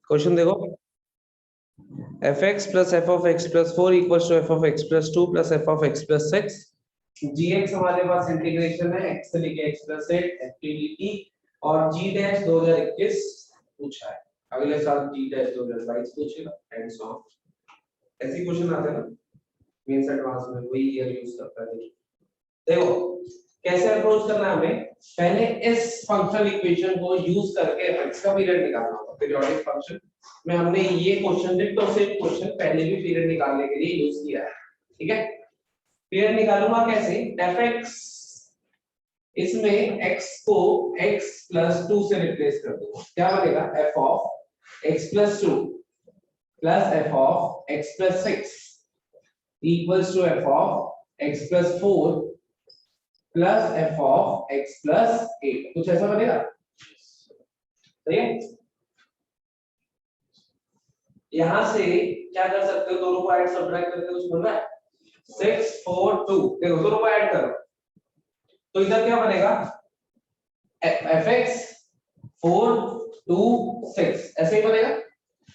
Question देखो, F X plus F of X plus 4 equals to F of X plus 2 plus F of X plus 6। G X हमारे पास integration है, X से लेके X plus 8 F T D T, और G dash 2021 पूछा है। अगले साल जी डैश 2022 पूछेगा एंड सो ऑन। ऐसे क्वेश्चन आते हैं ना मेंस एडवांस में, वही ईयर यूज करता है। देखो कैसे अप्रोच करना है हमें, पहले इस फंक्शनल इक्वेशन को यूज करके एफ का पीरियड निकालना होगा। पीरियोडिक फंक्शन में हमने ये क्वेश्चन डिटो सेम क्वेश्चन पहले भी पीरियड निकालने के लिए यूज किया है। ठीक है, पीरियड निकालूंगा कैसे, fx इसमें x को x प्लस 2 से रिप्लेस कर दूंगा, क्या बनेगा f of x plus 2 plus f of x plus 6 equals to f of x plus 4 plus f of x plus 8। कुछ ऐसा बनेगा, सही है। यहां से क्या कर सकते हो, दोनों को ऐड सब्ट्रैक्ट करके कुछ बन रहा है 6 4 2, देखो दोनों को ऐड करो तो इधर क्या बनेगा fx 4 2 6 ऐसे ही बनेगा,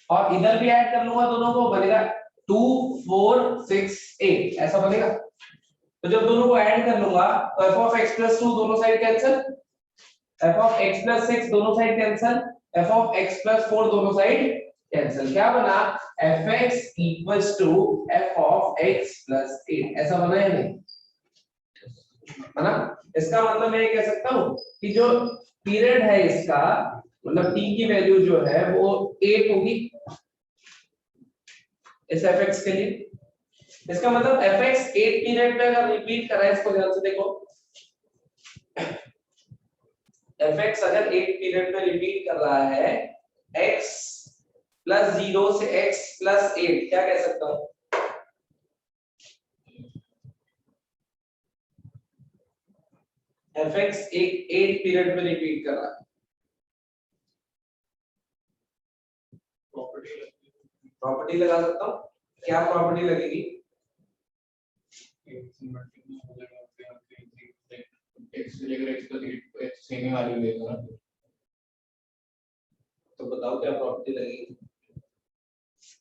और इधर भी ऐड कर लूंगा दोनों को, बनेगा 2 4 6 8 ऐसा बनेगा। तो जब दोनों को ऐड कर लूंगा तो f ऑफ x प्लस 2 दोनों side cancel, f of x plus 6 दोनों side cancel, f of x plus 4 दोनों साइड कैंसिल, क्या बना fx equals to f of x plus 8 ऐसा बना है नहीं बना। इसका मतलब मैं ये कह सकता हूं कि जो पीरियड है इसका मतलब t की वैल्यू जो है वो 8 होगी इस fx के लिए। इसका मतलब fx 8 पीरियड में अगर रिपीट करा है, इसको ध्यान से देखो, fx अगर 8 पीरियड में रिपीट कर रहा है x प्लस 0 से x प्लस 8, क्या कह सकता हूं, fx एक 8 पीरियड में रिपीट कर रहा है। प्रॉपर्टी लगा सकता हूं, क्या प्रॉपर्टी लगेगी, तो बताओ क्या प्रॉपर्टी लगेगी।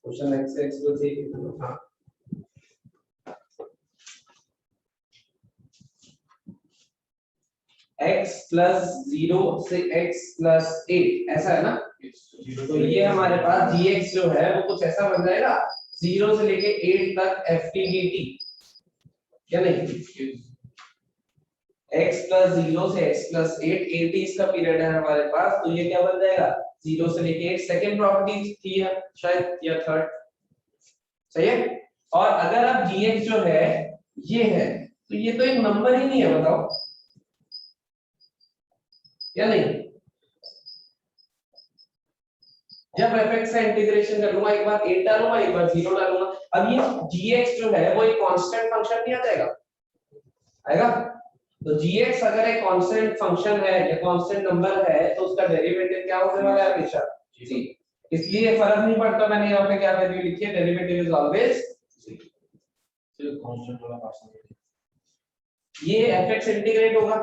क्वेश्चन x से x प्लस 8, हाँ x प्लस 0 से x प्लस 8 ऐसा है ना। तो ये हमारे पास gx जो है वो कुछ ऐसा बन जाएगा 0 से लेके 8 तक ft dt, क्या नहीं, x प्लस 0 से x प्लस 8 80 इसका पीरियड है हमारे पास, तो ये क्या बन जाएगा 0 से लेके 8, सेकंड प्रॉपर्टी थी है शायद या थर्ड, सही है। और अगर अब gx जो है ये है तो ये तो एक नंबर ही नहीं है, बताओ या नहीं। जब fx का इंटीग्रेशन कर लूंगा, एक बार 8 डालूंगा एक बार 0 डालूंगा, अब ये gx जो है वो एक कांस्टेंट फंक्शन नहीं आ जाएगा, आएगा। तो gx अगर एक कांस्टेंट फंक्शन है या कांस्टेंट नंबर है तो उसका डेरिवेटिव क्या होने वाला है, हमेशा जी। इसलिए फर्क नहीं पड़ता मैंने यहाँ पे क्या वैल्यू लिखी है, डेरिवेटिव इज ऑलवेज जी। कांस्टेंट वाला पार्ट ये fx इंटीग्रेट होगा,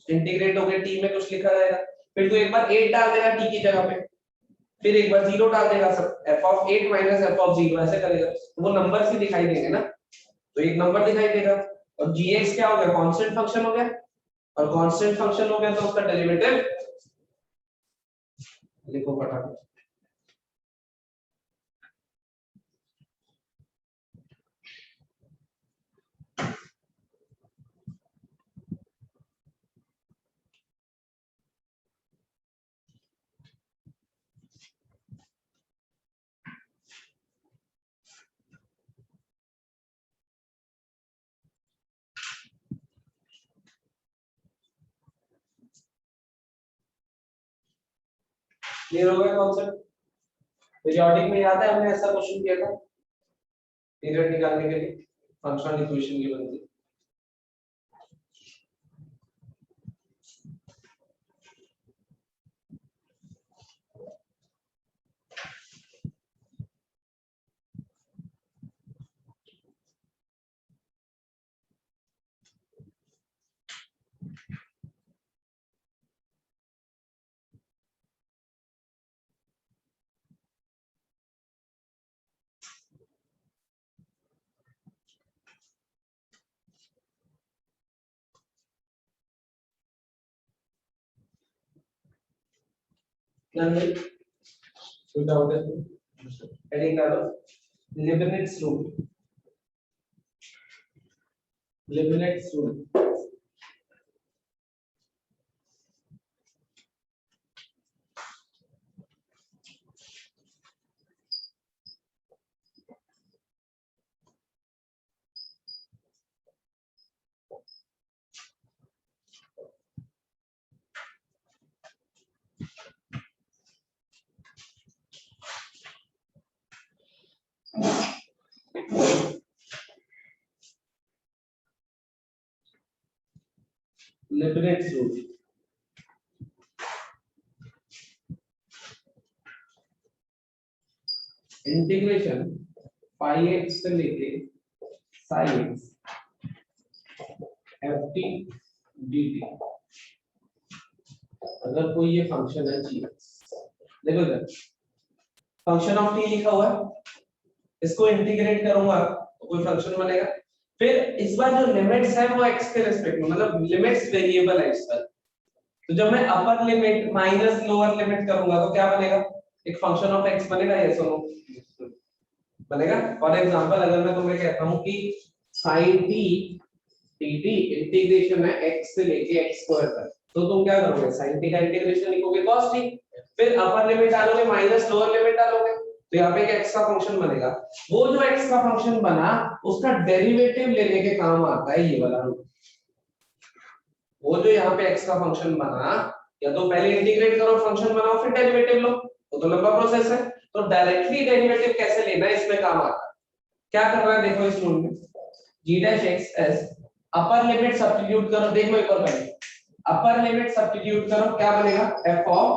इंटीग्रेट होकर t में कुछ लिखा जाएगा, फिर तू एक बार 8 डाल देगा t की जगह पे, फिर एक बार 0 डाल देगा, सब f of 8 minus f of 0 ऐसे करेगा तो वो नंबर से दिखाई देंगे ना, तो एक नंबर दिखाई देगा। और gx क्या हो गया, कांस्टेंट फंक्शन हो गया, और कांस्टेंट फंक्शन हो गया तो उसका डेरिवेटिव लिखो फटाफट। क्लियर हो गया कॉन्सेप्ट। पीरियोडिक में याद है हमने ऐसा क्वेश्चन किया था, पीरियड निकालने के लिए फंक्शनल इक्वेशन की बनती। नन में कोई डाउट है? हेडिंग डालो लिबनिट्ज रूल। लिबनिट्ज रूल लिबनिट्ज रूल इंटीग्रेशन पाई एक्स से लेके sine x F T D T अगर कोई ये फंक्शन है जी देखो इधर फंक्शन ऑफ टी लिखा हुआ है, इसको इंटीग्रेट करूंगा तो कोई फंक्शन बनेगा। फिर इस बार जो लिमिट्स है वो एक्स के रिस्पेक्ट में, मतलब लिमिट्स वेरिएबल है इस पर। तो जब मैं अपर लिमिट माइनस लोअर लिमिट करूंगा तो क्या बनेगा, एक फंक्शन ऑफ एक्स बनेगा, ये सुनो बनेगा। फॉर एग्जांपल अगर मैं तुम्हें कहता हूं कि sin t dt इंटीग्रेशन है x से लेके x स्क्वायर तक, तो तुम क्या करोगे, sin t का इंटीग्रेशन लिखोगे cos t, फिर अपर लिमिट डालोगे माइनस लोअर लिमिट डालोगे, तो यहाँ पे एक x का फंक्शन बनेगा। वो जो x का फंक्शन बना उसका डेरिवेटिव लेने के काम आता है ये वाला रूल। वो जो यहाँ पे x का फंक्शन बना, या तो पहले इंटीग्रेट करो फंक्शन बनाओ फिर डेरिवेटिव लो, वो तो लंबा प्रोसेस है। तो डायरेक्टली डेरिवेटिव कैसे लेना है इसमें काम आता है। क्या करना है देखो इस रूल में, g डैश x s अपर लिमिट सब्स्टिट्यूट करो, देखो एक बार पहले अपर लिमिट सब्स्टिट्यूट करो क्या बनेगा, f ऑफ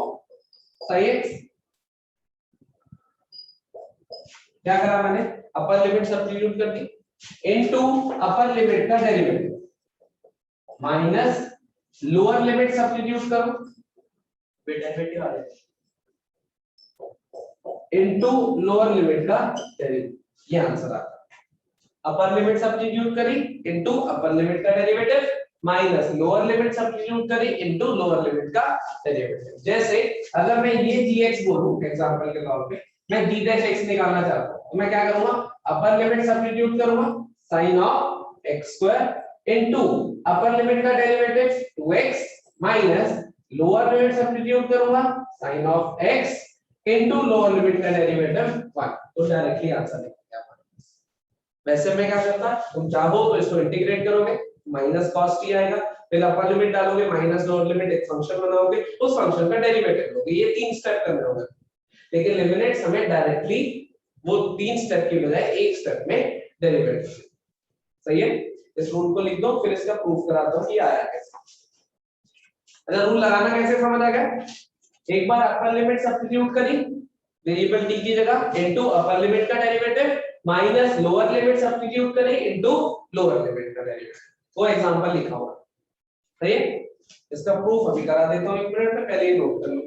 sin x, क्या करा मैंने, अपर लिमिट सब्स्टिट्यूट कर दी इनटू अपर लिमिट का derivative minus lower limit substitute करो डेरिवेटिव आ जाएगा इनटू लोअर लिमिट का डेरिवेटिव, ये आंसर आता है। अपर लिमिट सब्स्टिट्यूट करी इनटू अपर लिमिट का derivative minus lower limit substitute करी इनटू लोअर लिमिट का डेरिवेटिव। जैसे अगर मैं ये gx बोलूं एग्जांपल के तौर पे, मैं g डैश x निकालना चाहता हूं, तो मैं क्या करूंगा, अपर लिमिट सब्स्टिट्यूट करूंगा sin of x square into upper limit का derivative 2x minus lower limit substitute करूंगा sin of x into lower limit का डेरिवेटिव 1, तो डायरेक्टली आंसर निकल गया। वैसे मैं क्या करता, तुम चाहो तो इसको इंटीग्रेट करोगे माइनस cos t आएगा, फिर अपर लिमिट डालोगे माइनस लोअर लिमिट, एक फंक्शन बनाओगे उस फंक्शन का डेरिवेटिव लोगे, ये 3 स्टेप करने होंगे। लेकिन लिमिट्स हमें डायरेक्टली वो 3 स्टेप की बजाय एक स्टेप में डेरिवेटिव। सही है, इस रूल को लिख दो फिर इसका प्रूफ कराता हूं कि आया कैसे। अच्छा रूल लगाना कैसे समझ आ गया, एक बार अपर लिमिट सब्स्टिट्यूट करी वेरिएबल t की जगह इनटू अपर लिमिट का derivative minus lower limit substitute करें इनटू लोअर लिमिट का डेरिवेटिव, वो एग्जांपल लिखा हुआ है। सही है, इसका प्रूफ अभी करा देता हूं, एक मिनट में, पहले ही नोट कर लो।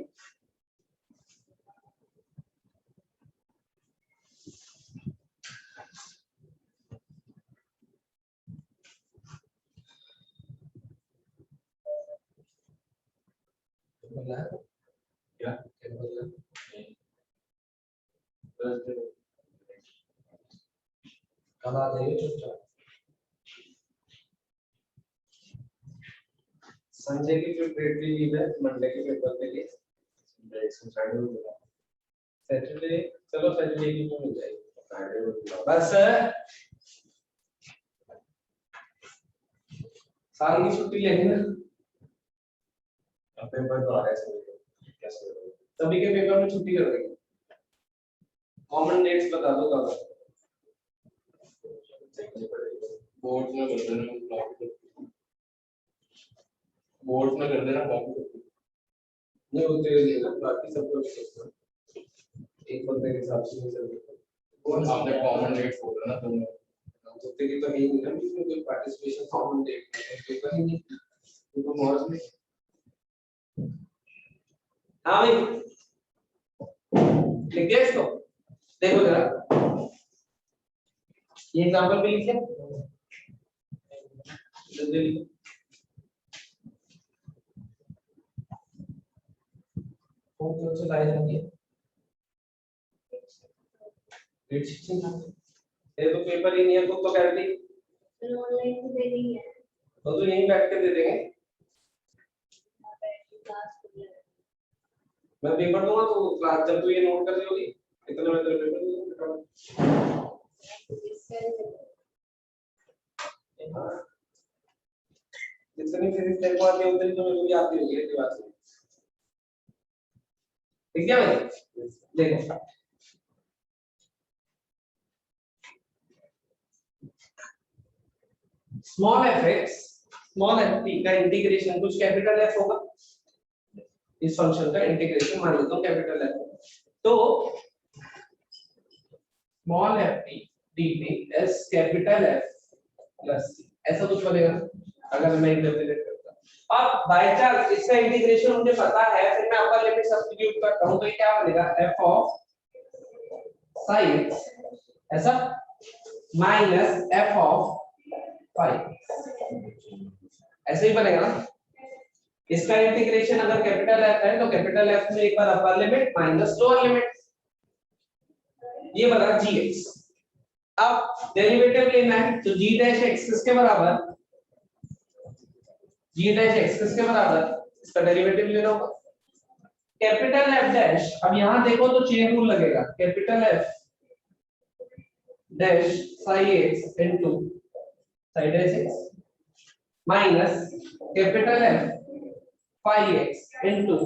क्या कब आ जाइए चुपचाप। संजय की जो ग्रेड लीव है मंडे के पेपर के लिए, सैटरडे, चलो सैटरडे की तो मिल जाएगी बस, साल की छुट्टी लेनी ना, पेपर तो आ रहा है सभी के पेपर में छुट्टी कर देंगे। कॉमन डेट्स बता दो कब, बोर्ड में कर देना, बोर्ड में कर देना, नहीं होते हैं ना बाकी सब लोग एक बंदे के हिसाब से चल कौन आपने कॉमन डेट्स बोल रहा ना तुमने, होते की तो है ही नहीं ना, इसमें कोई पार्टिसिपेशन कॉमन डेट पेपर ही नहीं, तो मॉर्स में। हाँ भाई लिख दिया इसको, देखो जरा ये एग्जांपल भी लिखे, जल्दी 4 वो क्यों चलाई जाती है? डेट 16 था। ये तो पेपर ही नहीं है, तो कर दी ऑनलाइन तो दे रही है, तो यहीं बैठ के दे देंगे। मैं पेपर दूंगा तो क्लास जब तू ये नोट कर रही होगी इतना मैं तेरे पेपर दूंगा। जितनी फिजिक्स तेरे को आती है उतनी तो मेरे को भी आती होगी ये बात है। ठीक है भाई, देखो small F X small F T का इंटीग्रेशन कुछ कैपिटल एफ होगा। इस फंक्शन का इंटीग्रेशन मान लेता हूं कैपिटल एफ, तो small F T dt is capital F plus C ऐसा कुछ बनेगा अगर मैं इंटरप्रेट करता। अब बाय चांस इसका इंटीग्रेशन मुझे पता है, फिर मैं अपर लिमिट सब्स्टिट्यूट करता हूं तो ये क्या बनेगा f ऑफ sin ऐसा माइनस f ऑफ फाई ऐसे ही बनेगा ना। इसका इंटीग्रेशन अगर कैपिटल एफ है तो कैपिटल एफ में एक बार upper limit minus lower limit, ये बना gx। अब डेरिवेटिव लेना है तो g डैश x किसके बराबर, g डैश x किसके बराबर, इसका डेरिवेटिव लेना होगा कैपिटल F डैश। अब यहां देखो तो चेन रूल लगेगा, capital F dash psi x into psi dash x minus capital F phi x into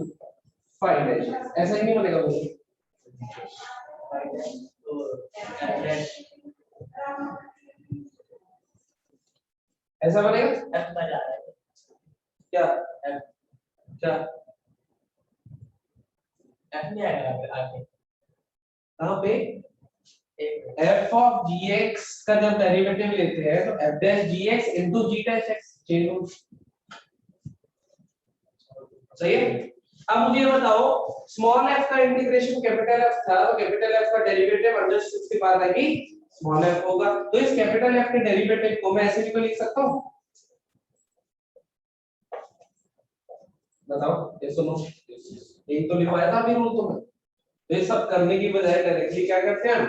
phi dash x। ऐसा ही नहीं बनेगा वो, ऐसा बनेगा F पर आ रहा है क्या F क्या F नहीं आएगा आगे कहां पे f ऑफ gx का जब डेरिवेटिव लेते हैं तो f dash gx into g dash x chain rule सही है। अब मुझे ये बताओ स्मॉल f का इंटीग्रेशन कैपिटल F था तो कैपिटल F का डेरिवेटिव अंडर उसके बाद है कि स्मॉल f होगा, तो इस कैपिटल F के डेरिवेटिव को मैं ऐसे भी तो लिख सकता हूं, बताओ ये सुनो, एक तो लिखवाया था अभी रूल तुम्हें, तो ये सब करने की बजाय डायरेक्टली क्या करते हैं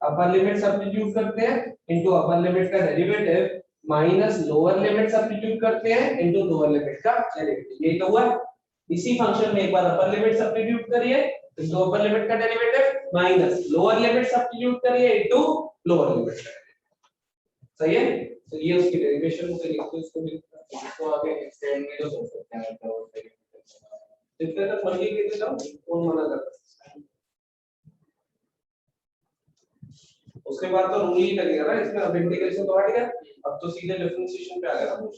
अपर लिमिट सब्स्टिट्यूट करते हैं इनटू अपर लिमिट का derivative minus lower limit substitute करते हैं इनटू लोअर लिमिट का डेरिवेटिव, यही तो हुआ। इसी फंक्शन में एक बार अपर लिमिट सब्स्टिट्यूट करिए इनटू अपर लिमिट का derivative minus lower limit substitute करिए इनटू लोअर लिमिट का डेरिवेटिव, सही है। तो ये उसकी डेरिवेशन से लिखते हैं, इसको आगे एक्सटेंड भी तो कर सकते हैं तो इतने तक मल्टीप्लाई करते जाओ कौन मना करता है। उसके बाद तो रूल ही लगेगा ना इसमें, अब इंटीग्रेशन तो हट गया, अब तो सीधे डिफरेंशिएशन पे आ गया ना।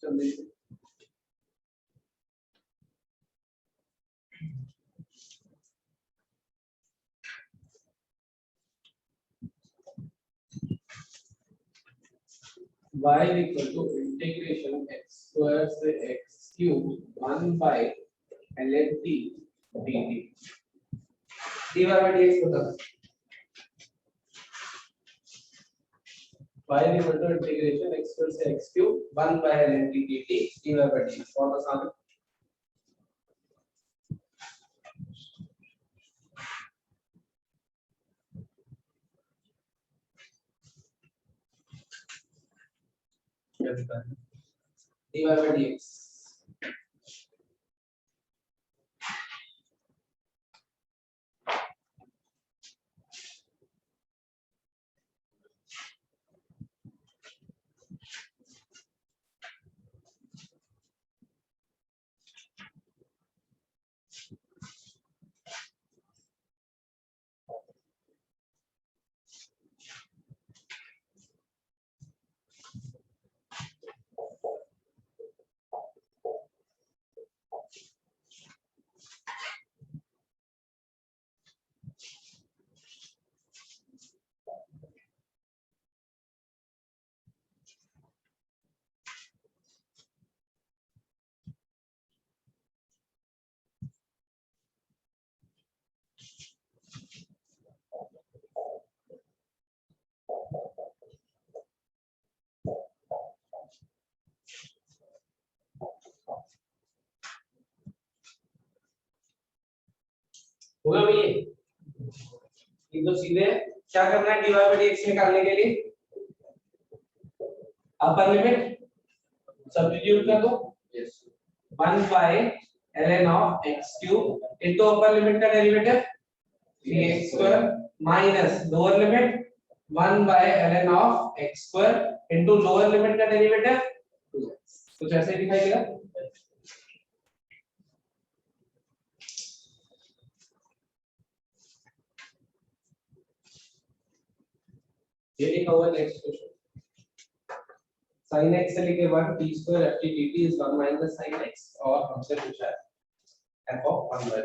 चलिए y equal to integration x square से x cube 1 by ln t dt dy by dx बता y equal to integration x square से x cube 1 by ln t dt dy by dx बहुत आसान है। dy by dx होगा भाई ये तो सीधे क्या करना है dy by dx निकालने के लिए अपर लिमिट सब्स्टिट्यूट कर दो Yes. 1 by ln of x cube into upper limit का derivative 3x square minus lower limit 1 by ln of x square into lower limit का डेरिवेटिव 2x कुछ ऐसे दिखाई देगा ये लिखा हुआ नेक्स्ट क्वेश्चन sin x से लेके 1 t square ft dt is 1 minus sin x और हमसे पूछा है f of 1 by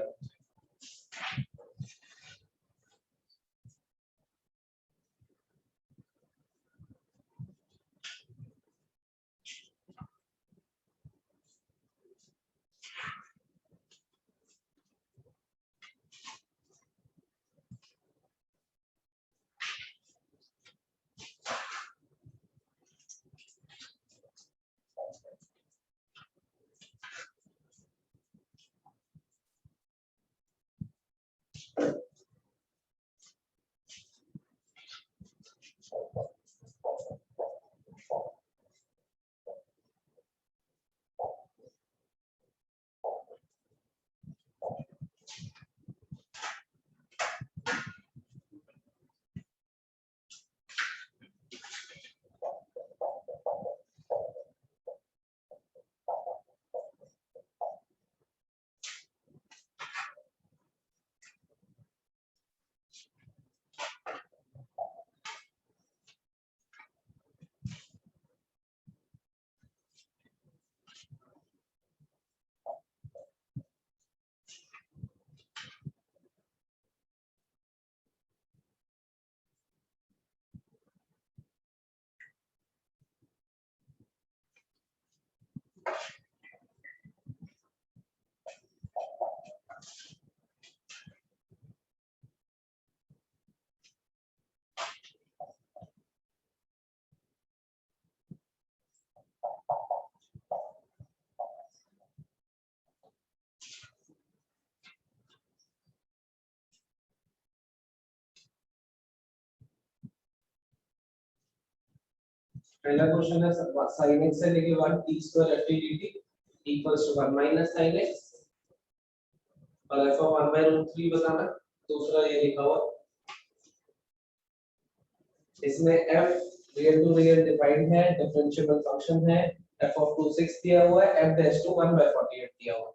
पहला क्वेश्चन है sin x से लेके 1 t square ft dt equals to 1 minus sin x और f of 1 by root 3 बताना दूसरा ये लिखा हुआ इसमें f real to real defined है डिफरेंशिएबल फंक्शन है f of 2 6 दिया हुआ है f dash to 1 by 48 दिया हुआ है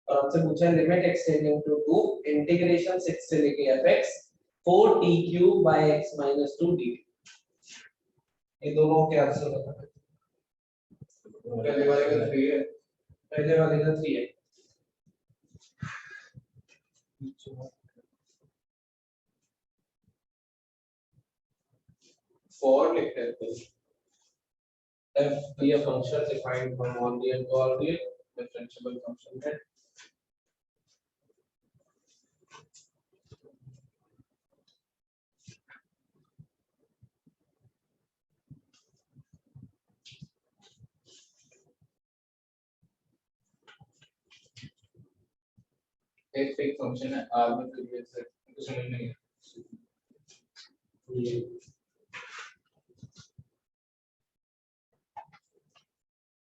और हमसे पूछा है लिमिट एक्सटेंडिंग टू 2 इंटीग्रेशन 6 से लेके fx 4t cube by x minus 2 dt ये दोनों के आंसर बताना पहले वाले का 3 है पहले वाले का 3 है फोर लिखते हैं तो f be a function defined from all real to all real differentiable function है एक फिक्स फंक्शन है आर में फिर से तो समझ नहीं है ये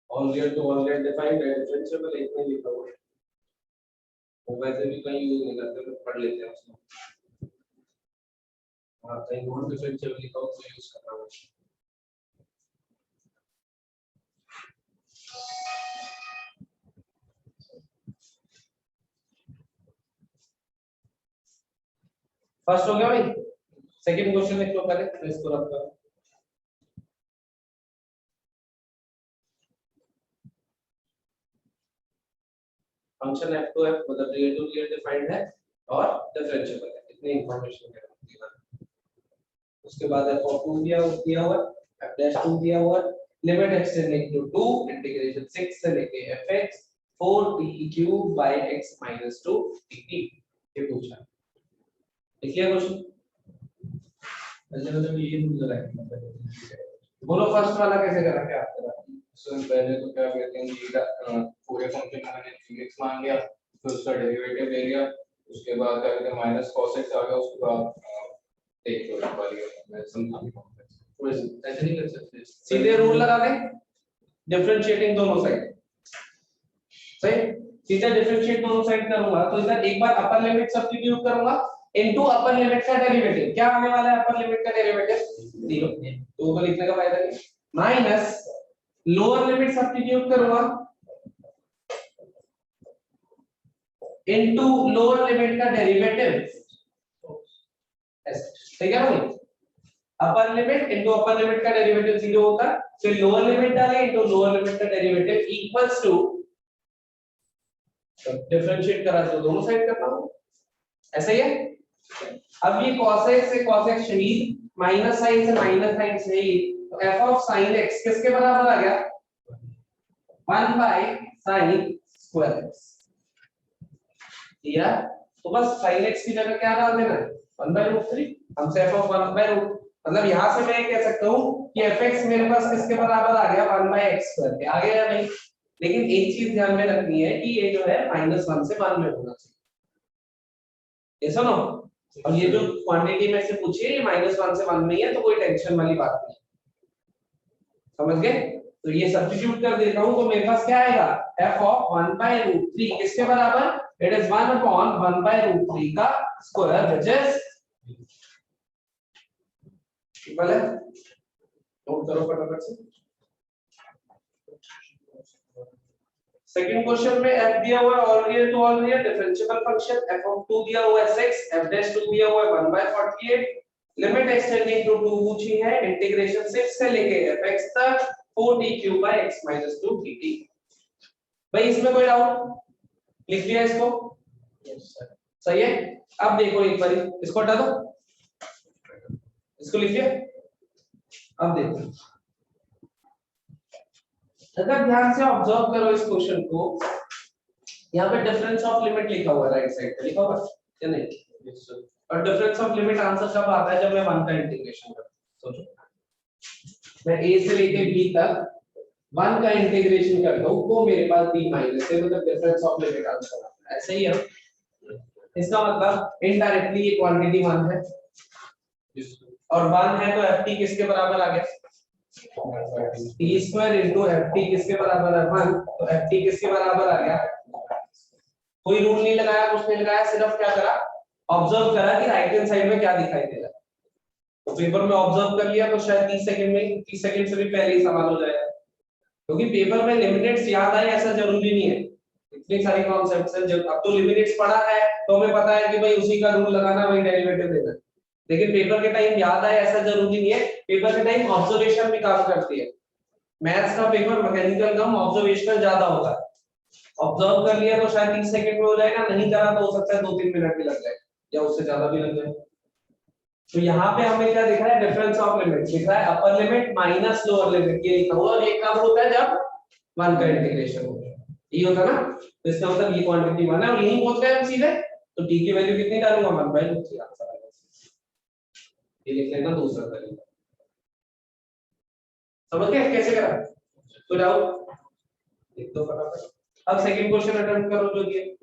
all real to all real defined है differentiable एक में लिखा हुआ है वो वैसे भी कहीं यूज नहीं करते तो पढ़ लेते हैं उसको हाँ कहीं नॉन डिफरेंशिएबल लिखा हो तो यूज करना है फर्स्ट हो गया भाई सेकंड क्वेश्चन लिख लो पहले फिर इसको रख दो फंक्शन f2f मतलब रियल टू रियल डिफाइंड है और डिफरेंशिएबल है इतनी इंफॉर्मेशन है उसके बाद f2 दिया हुआ है f'2 दिया हुआ है लिमिट एक्सटेंडिंग टू 2 इंटीग्रेशन 6 से लेके fx 4t cube by x minus 2 dt ये पूछा लिख लिया क्वेश्चन अच्छा मतलब ये रूल लगाएंगे बोलो फर्स्ट वाला कैसे करा क्या आपका सर पहले तो क्या कहते हैं ये पूरे फंक्शन का मैंने 3x मान लिया फिर उसका डेरिवेटिव ले लिया उसके बाद क्या कहते हैं माइनस cos x आ गया, उसके बाद टेक लो वाली मैं समझा नहीं पाऊंगा, ऐसे नहीं कर सकते। सीधे रूल लगा दें, डिफरेंशिएटिंग दोनों साइड, सही, सीधा डिफरेंशिएट दोनों साइड करूंगा तो इधर एक बार अपर लिमिट सब्स्टिट्यूट करूंगा इनटू अपर लिमिट का डेरिवेटिव, क्या आने वाला है अपर लिमिट का डेरिवेटिव 0, तो वो लिखने का फायदा नहीं, माइनस लोअर लिमिट सब्स्टिट्यूट करूंगा इनटू लोअर लिमिट का डेरिवेटिव, ठीक है भाई, upper limit into upper limit का डेरिवेटिव 0 होता है, फिर लोअर लिमिट डालें इनटू लोअर लिमिट का डेरिवेटिव इक्वल्स टू, डिफरेंशिएट करा तो दोनों साइड करना हो, ऐसा ही है। अब ये cos x से cos x शहीद, माइनस साइन से माइनस साइन शहीद, तो f ऑफ sin x किसके बराबर आ गया 1 बाय sin स्क्वायर x, या तो बस sin x की जगह क्या डाल देना है 1 बाय रूट 3, हमसे f ऑफ 1 बाय रूट, मतलब यहां से मैं कह सकता हूं कि fx मेरे पास किसके बराबर आ गया 1 बाय x स्क्वायर के, आ गया या नहीं, लेकिन एक चीज ध्यान में रखनी है कि ये जो है -1 से 1 में होना चाहिए, ये सुनो, और ये जो क्वांटिटी में से पूछी है ये -1 से 1 में ही है, तो कोई टेंशन वाली बात नहीं, समझ गए। तो ये सब्स्टिट्यूट कर देता हूं तो मेरे पास क्या आएगा f ऑफ 1 बाय रूट 3 किसके बराबर, it is 1 upon 1 by root 3 का स्क्वायर, व्हिच इज इक्वल है, नोट करो फटाफट से। सेकंड क्वेश्चन में f दिया हुआ है all real to all real differentiable function, f of 2 दिया हुआ है 6, f डैश 2 दिया हुआ है 1 बाय 48, लिमिट एक्सटेंडिंग टू 2 पूछी है, इंटीग्रेशन 6 से लेके fx तक 4t³ by x minus 2 dt। भाई इसमें कोई डाउट, लिख दिया इसको, यस सर, सही है। अब देखो एक बार इसको हटा दो, इसको लिखिए, अब देखो अगर ध्यान से ऑब्जर्व करो इस क्वेश्चन को, यहाँ पे डिफरेंस ऑफ लिमिट लिखा हुआ है राइट साइड पे, लिखा हुआ है या नहीं, यस सर, और डिफरेंस ऑफ लिमिट आंसर कब आता है जब मैं 1 का इंटीग्रेशन करता हूं, सोचो मैं a से लेके b तक 1 का इंटीग्रेशन करता हूं वो मेरे पास b माइनस है, मतलब डिफरेंस ऑफ लिमिट आंसर आता है, ऐसे ही है, इसका मतलब इनडायरेक्टली ये क्वांटिटी 1 है, यस सर, और 1 है तो ft किसके बराबर आ गया t स्क्वायर इनटू ft किसके बराबर है 1, तो ft किसके बराबर आ गया, कोई रूल नहीं लगाया, कुछ नहीं लगाया, सिर्फ क्या करा ऑब्जर्व करा कि राइट हैंड साइड में क्या दिखाई दे रहा है, तो पेपर में ऑब्जर्व कर लिया तो शायद 30 सेकंड में 30 सेकंड से भी पहले ही सवाल हो जाएगा, क्योंकि पेपर में लिमिटेड्स याद आए ऐसा जरूरी नहीं है, इतनी सारी कॉन्सेप्ट्स हैं, जब अब तो लिमिटेड्स पढ़ा है तो हमें पता है कि भाई उसी का रूल लगाना वही डेरिवेटिव देना, लेकिन पेपर के टाइम याद आए ऐसा जरूरी नहीं है, पेपर के टाइम ऑब्जर्वेशन भी काम करती है, मैथ्स का पेपर मैकेनिकल कम ऑब्जर्वेशनल ज्यादा होता है, ऑब्जर्व कर लिया तो शायद 30 सेकंड में हो जाएगा, नहीं करा तो हो सकता है 2-3 मिनट भी लग जाए या उससे ज्यादा भी लग जाए। तो यहाँ पे हमें क्या दिख रहा है डिफरेंस ऑफ लिमिट दिख रहा है, अपर लिमिट माइनस लोअर लिमिट, ये लिखा हुआ, और ये कब होता है जब 1 का इंटीग्रेशन होता है, ये होता है ना, तो इसका मतलब ये क्वांटिटी 1 है, और यही पहुंच गए हम सीधे, तो t की वैल्यू कितनी डालूंगा 1/√3 आंसर आएगा, ये लिख लेना दूसरा तरीका, समझ गए कैसे करा, तो डाउट लिख दो फटाफट। अब सेकंड क्वेश्चन अटेम्प्ट करो जो दिए,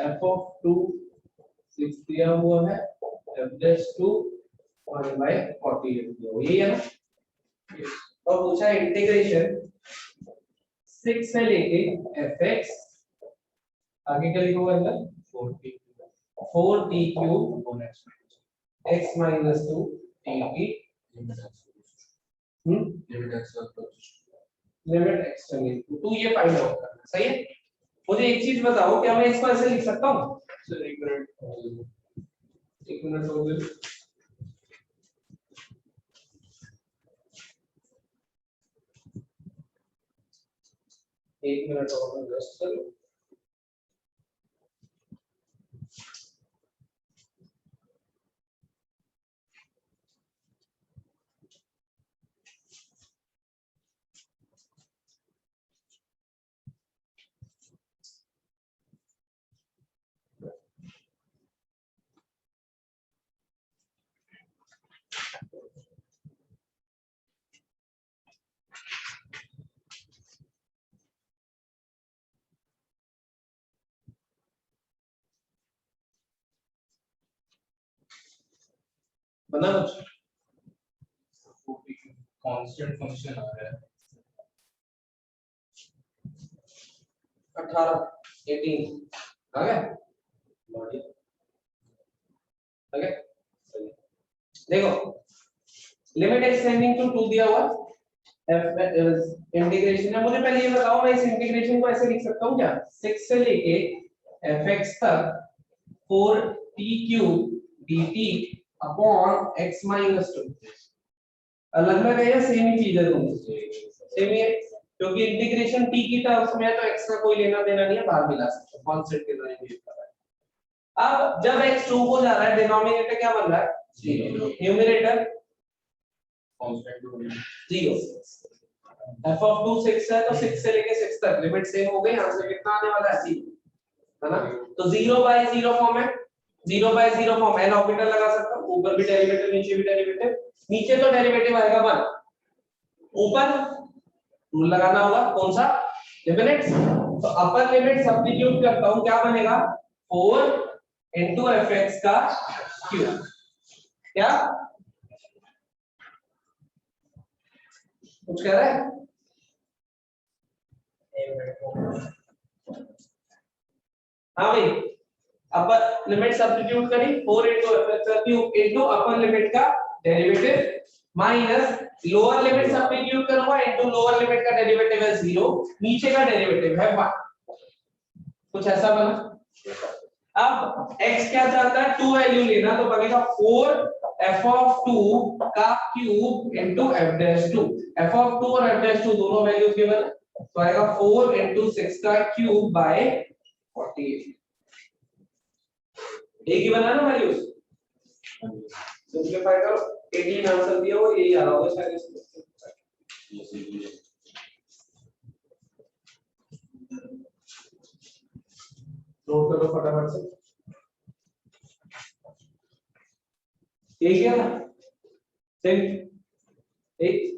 f of 2 6 दिया हुआ है, f dash 2 1 by 48 दिया हुआ, यही है ना। तो पूछा इंटीग्रेशन 6 से लेके fx आगे क्या लिखोगे अंदर 4t cube x minus 2 dt limit x tending to 2, ये फाइंड आउट करना सही है। मुझे एक चीज बताओ, क्या मैं इसको ऐसे लिख सकता हूँ? सर एक मिनट हो गया, एक मिनट और जस्ट करो। बना कुछ कांस्टेंट फंक्शन आ रहा है 18 18 आ गया, बढ़िया आ गया। देखो लिमिट एक्सटेंडिंग टू 2 दिया हुआ इंटीग्रेशन है। मुझे पहले ये बताओ, मैं इस इंटीग्रेशन को ऐसे लिख सकता हूँ क्या? 6 से लेके fx तक 4t cube dt upon x minus 2। अलग अलग है या सेम ही चीज है दोनों? सेम ही है, क्योंकि इंटीग्रेशन t की टर्म्स में है तो x का कोई लेना देना नहीं है, बाहर मिला सकते हैं कांस्टेंट के द्वारा यूज कर रहा है। अब जब x 2 को जा रहा है, डिनोमिनेटर क्या बन रहा है? 0, न्यूमरेटर कांस्टेंट 0। f of 2 6 है तो 6 से लेके 6 तक लिमिट सेम हो गई। यहां से कितना आने वाला है? 0, है ना। तो 0 बाय 0 फॉर्म है, 0 बाय 0 फॉर्म एल ऑर्बिटल लगा सकता हूं, ऊपर भी डेरिवेटिव नीचे भी डेरिवेटिव। नीचे तो डेरिवेटिव आएगा 1, ऊपर रूल लगाना होगा, कौन सा? लिमिट्स। तो अपर लिमिट सब्स्टिट्यूट करता हूं, क्या बनेगा? 4 into fx का क्यूब। क्या कुछ कह रहा है? हाँ भाई, अपर लिमिट सब्स्टिट्यूट करी 4 into fx का क्यूब into अपर लिमिट का derivative minus lower limit substitute करूंगा into लोअर लिमिट का डेरिवेटिव है 0, नीचे का डेरिवेटिव है 1। कुछ ऐसा बना। अब x क्या चाहता है? 2 वैल्यू लेना, तो बनेगा 4 f of 2 का cube into f dash 2। f of 2 और f dash 2 दोनों वैल्यूज गिवन है, तो आएगा 4 into 6 का क्यूब बाय 48। एक ही बना ना वैल्यूज, सिंपलीफाई करो। 18 आंसर दिया वो यही आ रहा होगा शायद इसमें। नोट करो फटाफट से। एक क्या था? सेम एक।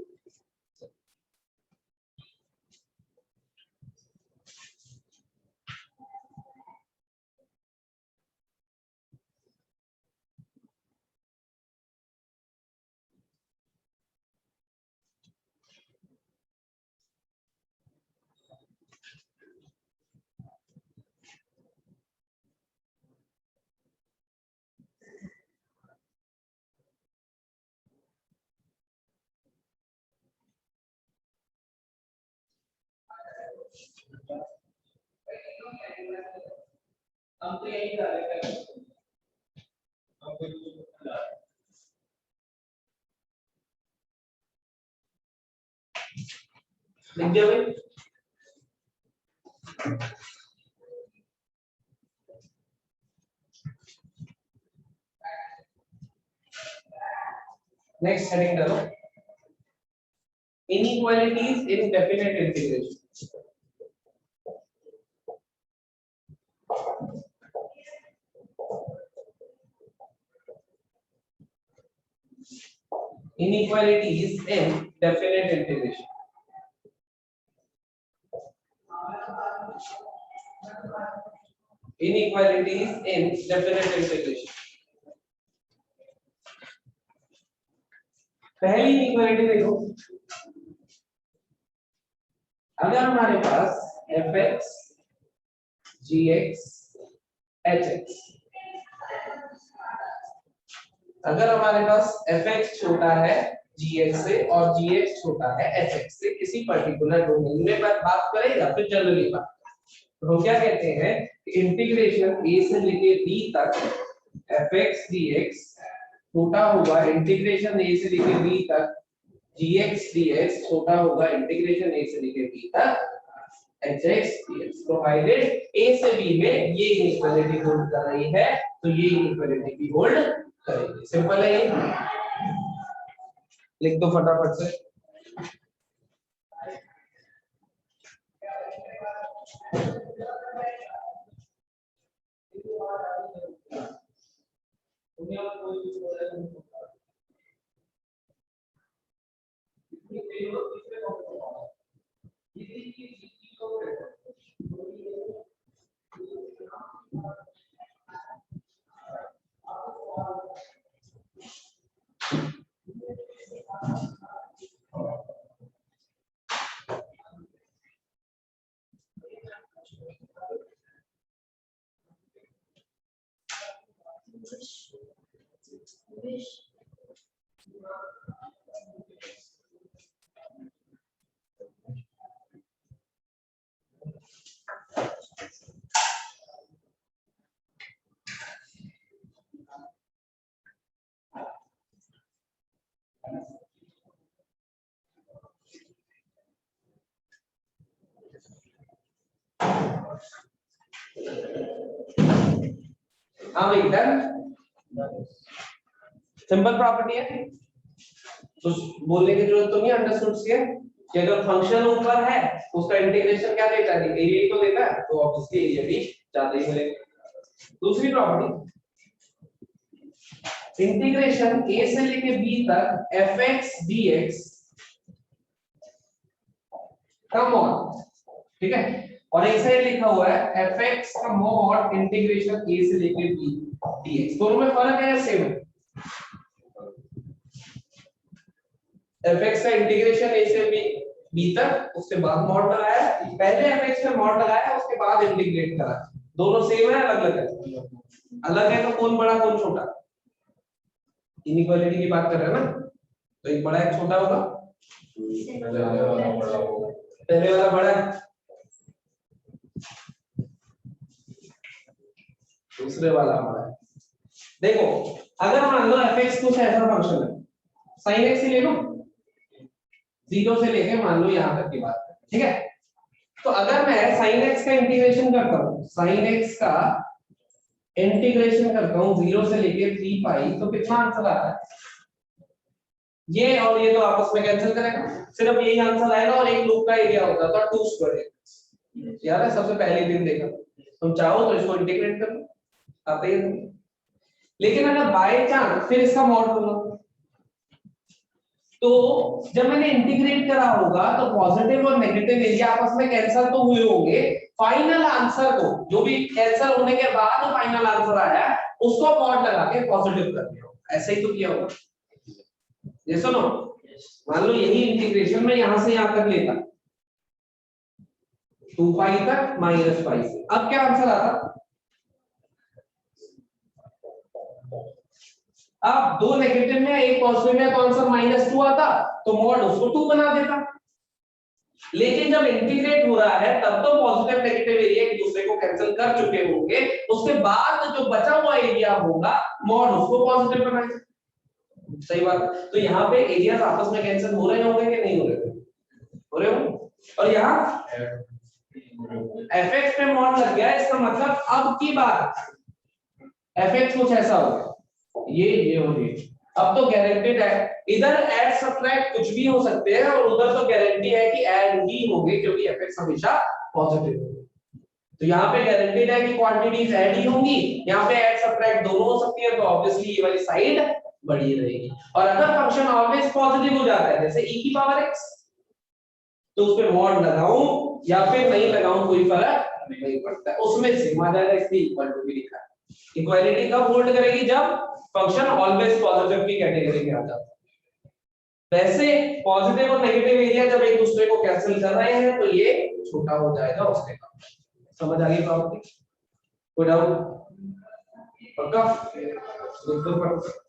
हम तो यही डालेंगे, हम कोई लिख दिया भाई। नेक्स्ट हेडिंग डालो, inequalities in definite integration। Inequalities in definite integration। inequalities in definite integration. पहली इनइक्वालिटी देखो, अगर हमारे पास fx gx hx, अगर हमारे पास fx छोटा है gx से और gx छोटा है hx से किसी पर्टिकुलर डोमेन में बात करेगा, फिर जनरली बात, तो हम क्या कहते हैं, इंटीग्रेशन a से लेके b तक fx dx छोटा होगा इंटीग्रेशन a से लेके b तक gx dx छोटा होगा इंटीग्रेशन a से लेके b तक hx dx, प्रोवाइडेड a से b में ये इनइक्वालिटी होल्ड कर रही है, तो ये इनइक्वालिटी भी होल्ड करेगी। सिंपल है ये, लिख दो फटाफट से। हाँ भाई डन, सिंपल प्रॉपर्टी है, तो बोलने की जरूरत तो नहीं, अंडरस्टूड सी है कि अगर फंक्शन ऊपर है उसका इंटीग्रेशन क्या देता है, एरिया ही तो देता है, तो ऑब्वियसली एरिया भी ज्यादा ही मिलेगा। दूसरी प्रॉपर्टी, इंटीग्रेशन a से लेके b तक fx dx का मॉड, ठीक है, और एक साइड लिखा हुआ है fx का मॉड इंटीग्रेशन a से लेके b dx, दोनों में फर्क है या सेम है? fx का इंटीग्रेशन a से b तक, उसके बाद मॉड लगाया, पहले fx पे मॉड लगाया उसके बाद इंटीग्रेट करा, दोनों सेम है अलग अलग है? अलग है तो कौन बड़ा कौन छोटा, इनइक्वालिटी की बात कर रहे हैं ना, तो एक बड़ा एक छोटा होगा, पहले वाला बड़ा है, दूसरे वाला बड़ा है। देखो अगर मान लो fx कुछ ऐसा फंक्शन है, sin x ही ले लो, 0 से लेके मान लो यहां तक की बात है, ठीक है, तो अगर मैं sin x का इंटीग्रेशन करता हूं, sin x का इंटीग्रेशन करता हूं 0 से लेके 3 पाई, तो कितना आंसर आता है, ये और ये तो आपस में कैंसिल करेगा, सिर्फ यही आंसर आएगा, और एक लूप का एरिया होता था 2 स्क्वायर, याद है सबसे पहले दिन देखा, तुम चाहो तो इसको इंटीग्रेट कर लो, आता ही नहीं। लेकिन अगर बाय चांस फिर इसका मॉड कर लो, तो जब मैंने इंटीग्रेट करा होगा तो पॉजिटिव और नेगेटिव एरिया आपस में कैंसिल तो हुए होंगे, फाइनल आंसर को, जो भी कैंसिल होने के बाद फाइनल आंसर आया उसको मॉड लगा के पॉजिटिव कर दिया, ऐसे ही तो किया होगा, ये सुनो, मान लो यही इंटीग्रेशन में यहां से यहां तक लेता 2 पाई तक माइनस पाई से, अब क्या आंसर आता, अब दो नेगेटिव में एक पॉजिटिव में, तो आंसर -2 आता, तो मॉड उसको 2 बना देता। लेकिन जब इंटीग्रेट हो रहा है तब तो पॉजिटिव नेगेटिव एरिया एक दूसरे को कैंसिल कर चुके होंगे, उसके बाद जो बचा हुआ एरिया होगा मॉड उसको पॉजिटिव बनाएगा, सही बात। तो यहाँ पे एरियाज आपस में कैंसिल हो रहे होंगे कि नहीं हो रहे, हो रहे हो, और यहाँ fx पे मॉड लग गया, इसका मतलब अब की बात fx कुछ ऐसा होगा, ये और ये, अब तो गारंटीड है, इधर ऐड सब्ट्रैक्ट कुछ भी हो सकते हैं, और उधर तो गारंटी है कि ऐड ही होंगे, क्योंकि fx हमेशा पॉजिटिव है, तो यहाँ पे गारंटीड है कि क्वांटिटीज ऐड ही होंगी, यहाँ पे ऐड सब्ट्रैक्ट दोनों हो सकती है, तो ऑब्वियसली ये वाली साइड बड़ी रहेगी। और अगर फंक्शन ऑलवेज पॉजिटिव हो जाता है, जैसे e की पावर x, तो उस पे मॉड लगाऊं या फिर नहीं लगाऊं कोई फर्क नहीं पड़ता है, उसमें सिग्मा जाएगा, इसलिए इक्वल टू भी लिखा है। इक्वालिटी कब होल्ड करेगी, जब फंक्शन ऑलवेज पॉजिटिव की कैटेगरी में आ जाता है। वैसे पॉजिटिव और नेगेटिव एरिया जब एक दूसरे को कैंसिल कर रहे हैं तो ये छोटा हो जाएगा उसके का। समझ आ गई प्रॉपर्टी? कोई डाउट? पक्का? बिल्कुल पक्का।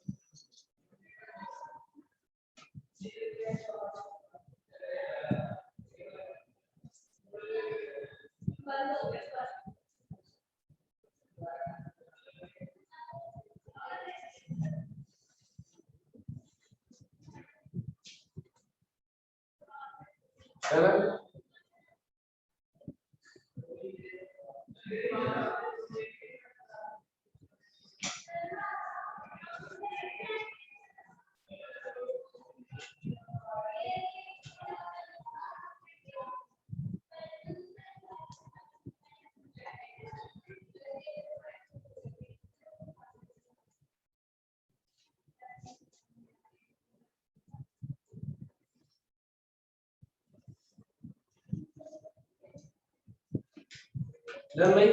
डन भाई?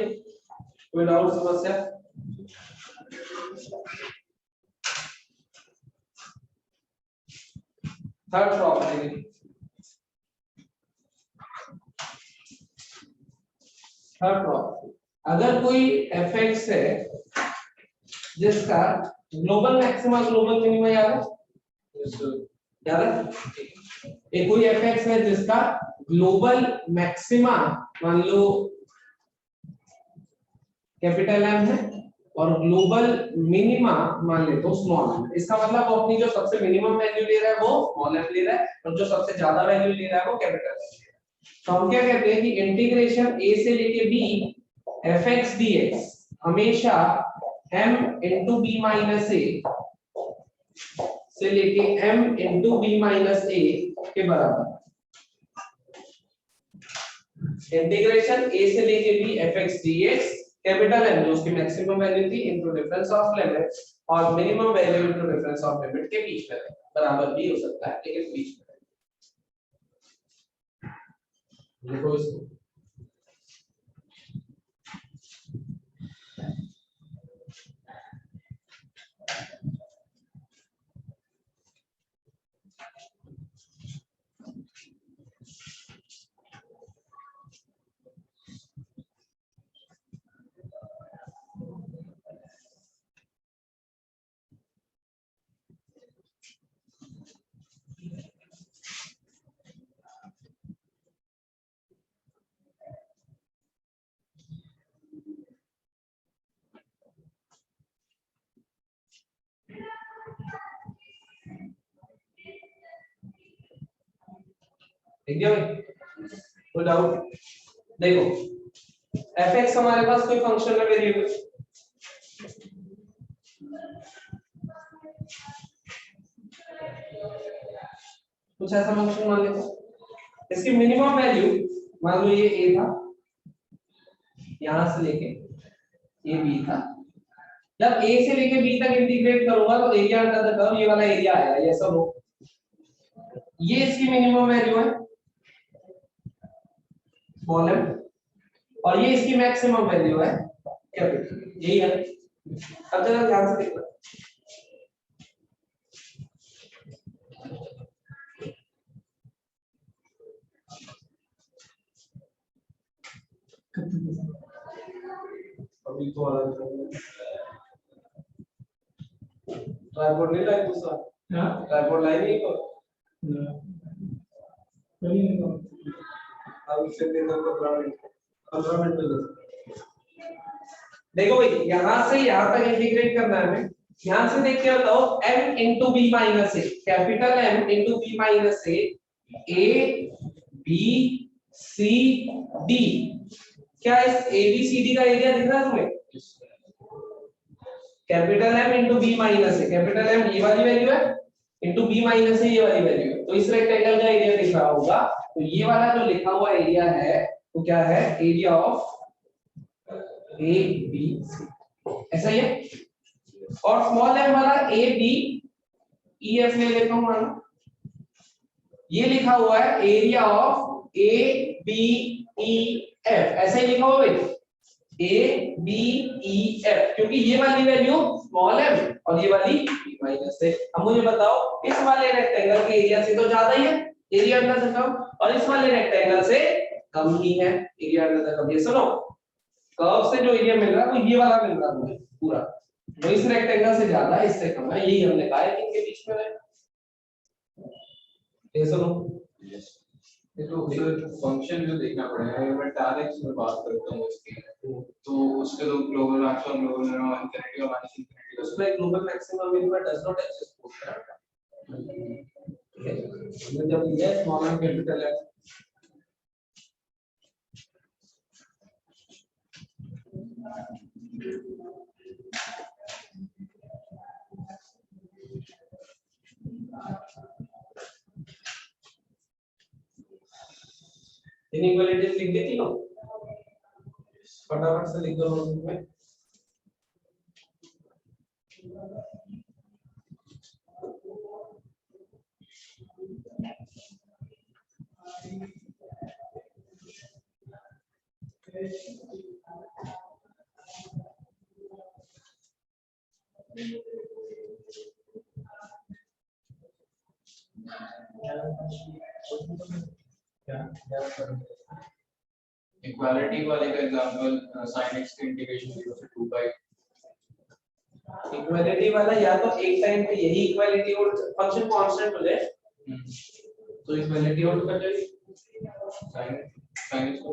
कोई डाउट समस्या? थर्ड प्रॉपर्टी, थर्ड प्रॉपर्टी, अगर कोई fx है जिसका ग्लोबल मैक्सिमा ग्लोबल मिनिमा याद है? याद है? एक कोई fx है जिसका ग्लोबल मैक्सिमा मान लो कैपिटल M है और ग्लोबल मिनिमा मान ले तो स्मॉल m। इसका मतलब वो अपनी जो सबसे मिनिमम वैल्यू ले रहा है वो स्मॉल m ले रहा है और जो सबसे ज्यादा वैल्यू ले रहा है वो कैपिटल M ले रहा है। तो हम क्या कहते हैं कि इंटीग्रेशन a से लेके b fx dx हमेशा m into b minus a से लेके m into b minus a के बराबर। इंटीग्रेशन a से लेके b fx dx capital M जो उसकी मैक्सिमम वैल्यू थी इनटू डिफरेंस ऑफ लिमिट और minimum value into difference of limit के बीच में बराबर भी हो सकता है, लेकिन बीच में देखो इसको। ठीक है भाई? कोई डाउट? देखो fx हमारे पास कोई फंक्शन है वेरिएबल, कुछ ऐसा फंक्शन मान लेते हैं, इसकी मिनिमम वैल्यू मान लो ये a था, यहां से लेके ये b था। जब a से लेके b तक इंटीग्रेट करूंगा तो एरिया अंडर द कर्व ये वाला एरिया आएगा, ये सब हो। ये इसकी मिनिमम वैल्यू है स्मॉल m और ये इसकी मैक्सिमम वैल्यू है कैपिटल, यही है। अब जरा ध्यान से देखना, अभी तो ट्राइपॉड नहीं लाइक दूसरा, हां ट्राइपॉड लाई नहीं तो नहीं तो अब इससे देना तो 15 मिनट देखो भाई, यहां से यहां तक इंटीग्रेट करना है हमें। यहां से देख के बताओ m into b minus a, capital M into b minus a, a b c d, क्या इस a b c d का एरिया दिख रहा है तुम्हें? Capital M into b minus a, capital M ये वाली वैल्यू है into b minus a ये वाली वैल्यू है, तो इस रेक्टेंगल का एरिया दिख रहा होगा। तो ये वाला जो लिखा हुआ एरिया है वो क्या है? Area of a b c, ऐसा ही है। और स्मॉल m वाला a b e f ले लेता हूं, मानो ये लिखा हुआ है area of A B E F, ऐसा ही लिखा होगा भाई, ए बी ई एफ, क्योंकि ये वाली वैल्यू स्मॉल एम और ये वाली बी माइनस है। अब मुझे बताओ इस वाले रेक्टेंगल के एरिया से तो ज्यादा ही है, एरिया अंडर से कम, और इस वाले रेक्टेंगल से कम ही है एरिया अंडर से कम। ये सुनो, कर्व से जो एरिया मिल रहा है वो ये वाला मिल रहा है मुझे पूरा, वो इस रेक्टेंगल से ज्यादा है, इससे कम है, यही हमने कहा है कि इनके बीच में है। ये सुनो, ये तो फंक्शन जो देखना पड़ेगा, अगर मैं tan x में बात करता हूँ इसकी, तो उसके तो global maximum, global minimum, infinity और माइनस इंफिनिटी, उसमें global maximum minimum does not exist. जब ये स्मॉल एंड कैपिटल है, इनइक्वालिटीज लिख देती हो, फटाफट से लिख दो नोटबुक में। इक्वालिटी वाले का एग्जांपल sin x के इंटीग्रेशन 0 से 2 पाई। इक्वालिटी वाला या तो एक टाइम पे यही इक्वालिटी और फंक्शन कांस्टेंट हो जाए तो इक्वालिटी और कर जाएगी। sin x को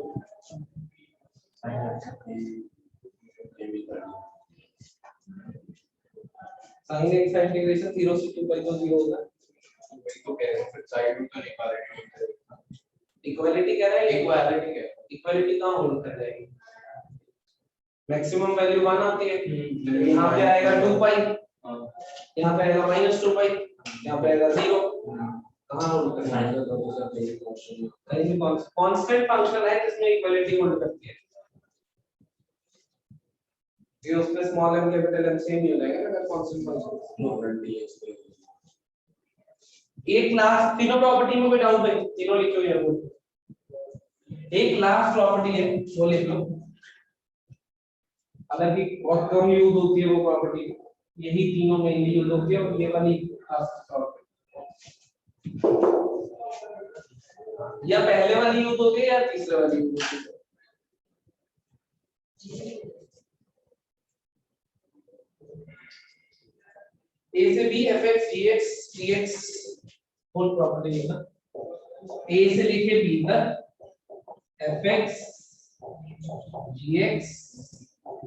sin x का इंटीग्रेशन 0 से 2 पाई तो 0 होगा। वही तो कह रहे हैं, फिर साइड में तो इक्वालिटी इक्वालिटी कह रहा है, इक्वालिटी है। इक्वालिटी कहां होल्ड कर जाएगी, मैक्सिमम वैल्यू 1 आती है, यहां पे आएगा 2 पाई, यहां पे आएगा -2 पाई, यहां पे आएगा 0, कहां होल्ड कर जाएगा, कहीं भी कांस्टेंट फंक्शन है जिसमें इक्वालिटी होल्ड करती है, ये उसमें small m capital M same ही हो जाएगा अगर कांस्टेंट फंक्शन। एक लास्ट तीनों प्रॉपर्टी में कोई डाउट है, तीनों लिखो यार, वो एक लास्ट प्रॉपर्टी है वो लिख लो, हालांकि बहुत कम यूज होती है वो प्रॉपर्टी, यही तीनों मेनली यूज होती है, और ये वाली लास्ट प्रॉपर्टी या पहले वाली यूज होती है या तीसरे वाली यूज होती है। A से B fx dx dx whole property लेना, A से लेके B तक fx gx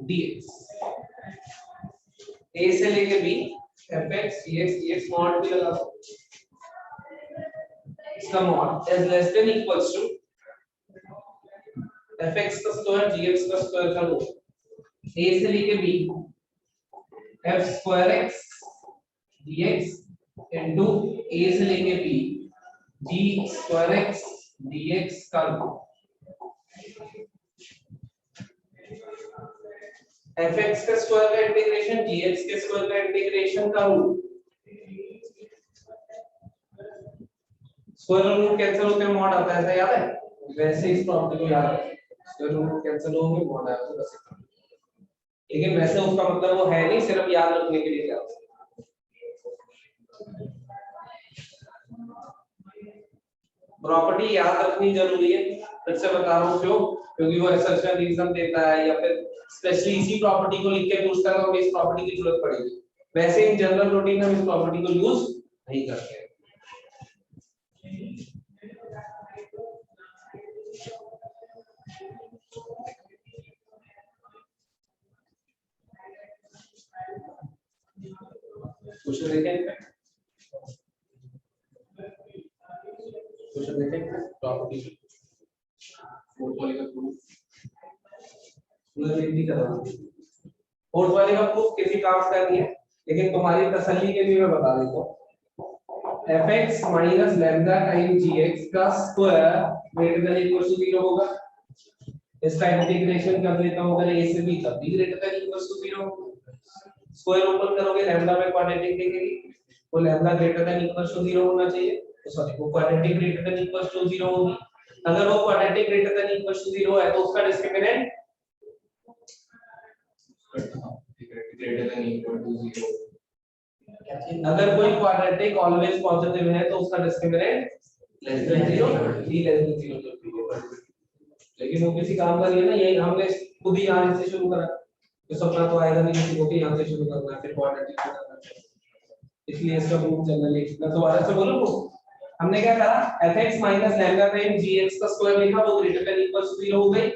dx, A से लेके B fx gx dx mod भी लगा दो, इसका mod is less than equals to fx का स्क्वायर gx का स्क्वायर कर लो, A से लेके B f square x dx into a से लेके b g square x dx कर लो, fx का स्क्वायर का इंटीग्रेशन gx के स्क्वायर का इंटीग्रेशन का रूट, स्क्वायर रूट कैंसिल होते हैं मॉड आता है, ऐसा याद है, वैसे इस प्रॉपर्टी को याद रखें, स्क्वायर रूट कैंसिल होंगे मॉड आएगा तो वैसे, लेकिन वैसे उसका मतलब वो है नहीं, सिर्फ याद रखने के लिए याद। प्रॉपर्टी याद रखनी जरूरी है, फिर से बता रहा हूँ क्यों, क्योंकि वो असर्शन रीजन देता है या फिर स्पेशली इसी प्रॉपर्टी को लिख के पूछता है तो हमें इस प्रॉपर्टी की जरूरत पड़ेगी, वैसे इन जनरल रूटीन में हम इस प्रॉपर्टी को यूज नहीं करते। क्वेश्चन देखें, क्वेश्चन देखें प्रॉपर्टी फोर्थ वाले का प्रूफ, फोर्थ वाले का प्रूफ किसी काम का नहीं है, लेकिन तुम्हारी तसल्ली के लिए मैं बता देता हूँ, fx minus lambda time gx का square greater than equal to 0 होगा, इसका इंटीग्रेशन कर लेता हूँ अगर a से b तब भी ग्रेटर देन इक्वल टू 0 होगा, स्क्वायर ओपन करोगे लैम्डा में क्वाड्रेटिक देखेगी, वो lambda greater than equal to 0 होना चाहिए, सॉरी वो quadratic greater than equal to 0 होगी, अगर वो quadratic greater than equal to 0 है तो उसका discriminant greater than equal to 0। अगर कोई क्वाड्रेटिक ऑलवेज पॉजिटिव है तो उसका discriminant less than 0 d less than 0 तो भी होगा। लेकिन वो किसी काम का नहीं है ना, यही हमने खुद ही यहाँ से शुरू करा, तो सपना तो आएगा नहीं किसी को कि यहाँ से शुरू करना है फिर क्वाड्रेटिक करना है, इसलिए इसका प्रूफ जनरली मैं दोबारा से बोलूं तो हमने क्या करा fx minus lambda time gx का स्क्वायर लिखा, वो ग्रेटर देन इक्वल टू 0 हो गई,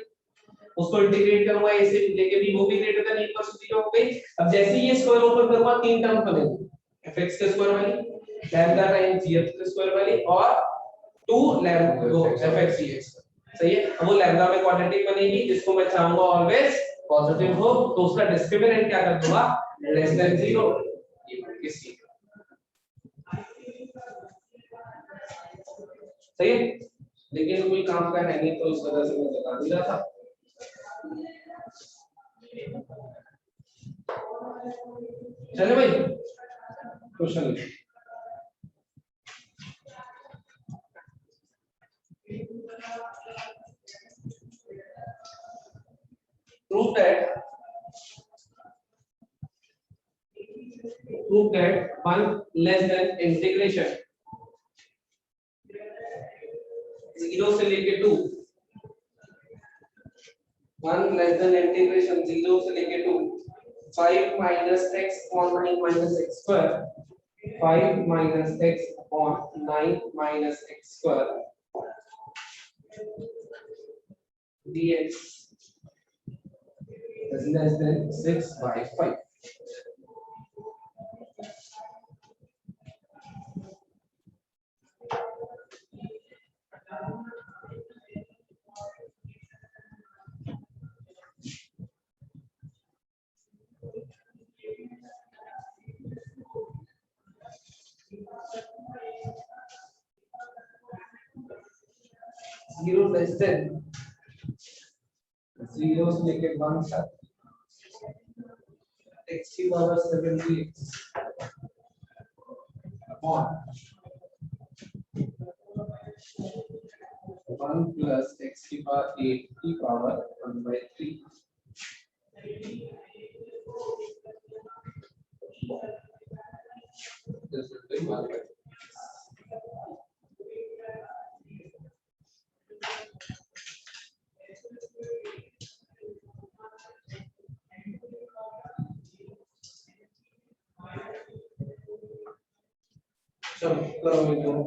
उसको इंटीग्रेट करूंगा a से लेके b, वो भी ग्रेटर देन इक्वल टू 0 हो गई। अब जैसे ही ये स्क्वायर ओपन करूंगा तीन टर्म बनेंगे, fx के स्क्वायर वाली, लैम्डा टाइम gx के स्क्वायर वाली और 2 लैम्डा fx gx, सही है। अब वो लैम्डा में क्वाड्रेटिक बनेगी जिसको मैं चाहूंगा ऑलवेज पॉजिटिव हो, तो उसका डिस्क्रिमिनेंट क्या कर दूंगा लेस देन 0, ये किसी सही है। लेकिन कोई काम का है नहीं तो इस वजह से मैं बता दिया था। चले भाई question prove that one less than integration 0 से लेके 2, 1 less than integration 0 से लेके 2, 5 minus x upon 9 minus x square, 5 minus x upon 9 minus x square dx is less than 6 by 5. Zero less than 0 से लेके 1 तक x की power 70 upon 1 plus x की power 8 की power 1 by 3। This will be 1 by 3। चलो करो ये दोनों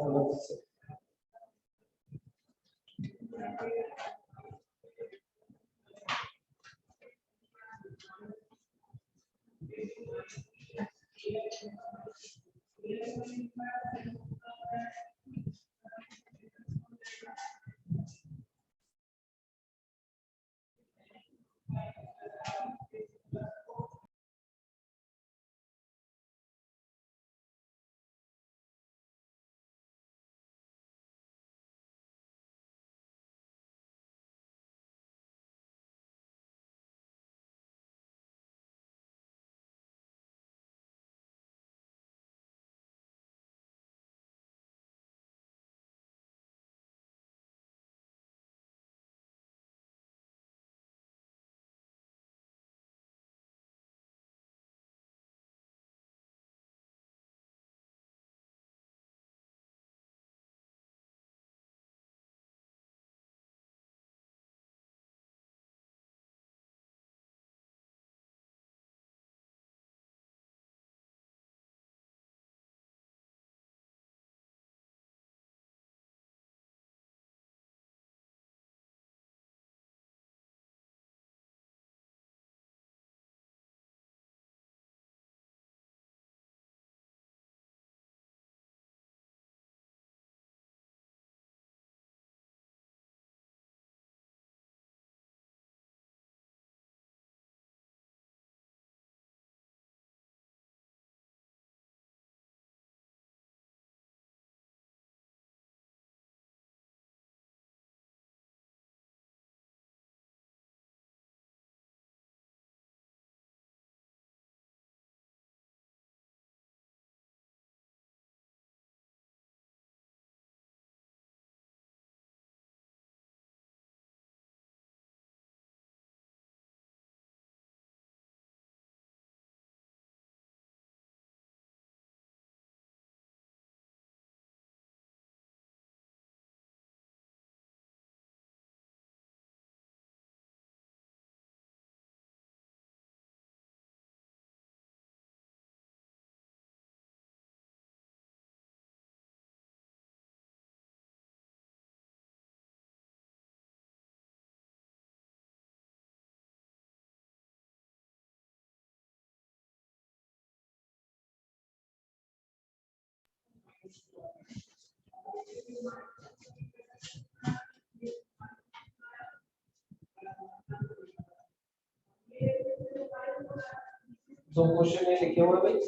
दो क्वेश्चन ये लिखे हुए भाई,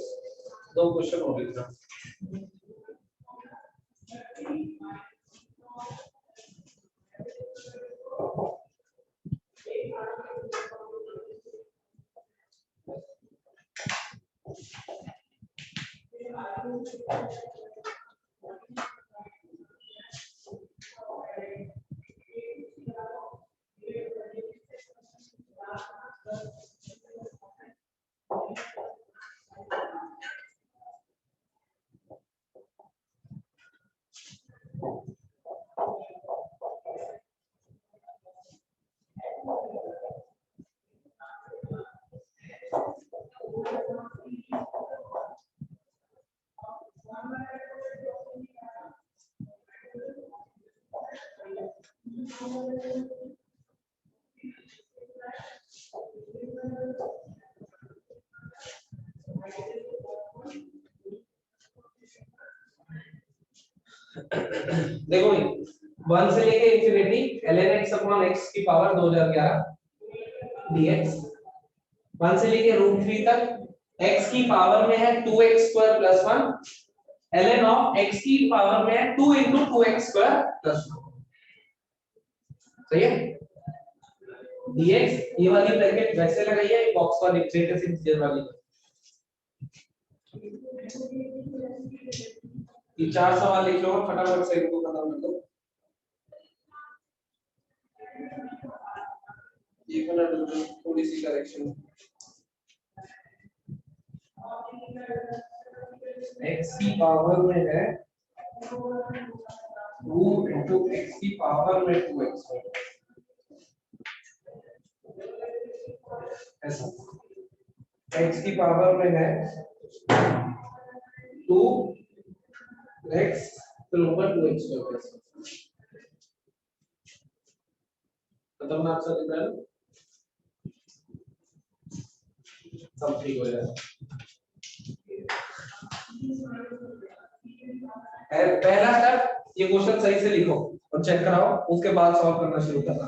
दो क्वेश्चन और लिख रहा देखो भाई 1 से लेके infinity ln x upon x की पावर 2011 dx 1 से लेके √3 तक x की पावर में है 2x square plus 1 ln of x की पावर में है 2 into 2x स्क्वायर प्लस 1 सही है dx ये वाली ब्रैकेट वैसे लगाई है बॉक्स वाली ग्रेटर सिंसियर वाली ये 4 सवाल लिख लो फटाफट से इनको खत्म कर दो एक मिनट थोड़ी सी करेक्शन x की पावर में है 2 into x की पावर में 2x ऐसा x की पावर में है 2x फिर ऊपर 2x स्क्वायर खतरनाक सा दिख रहा है सब ठीक हो जाएगा पहला स्टेप ये क्वेश्चन सही से लिखो और चेक कराओ उसके बाद सॉल्व करना शुरू करना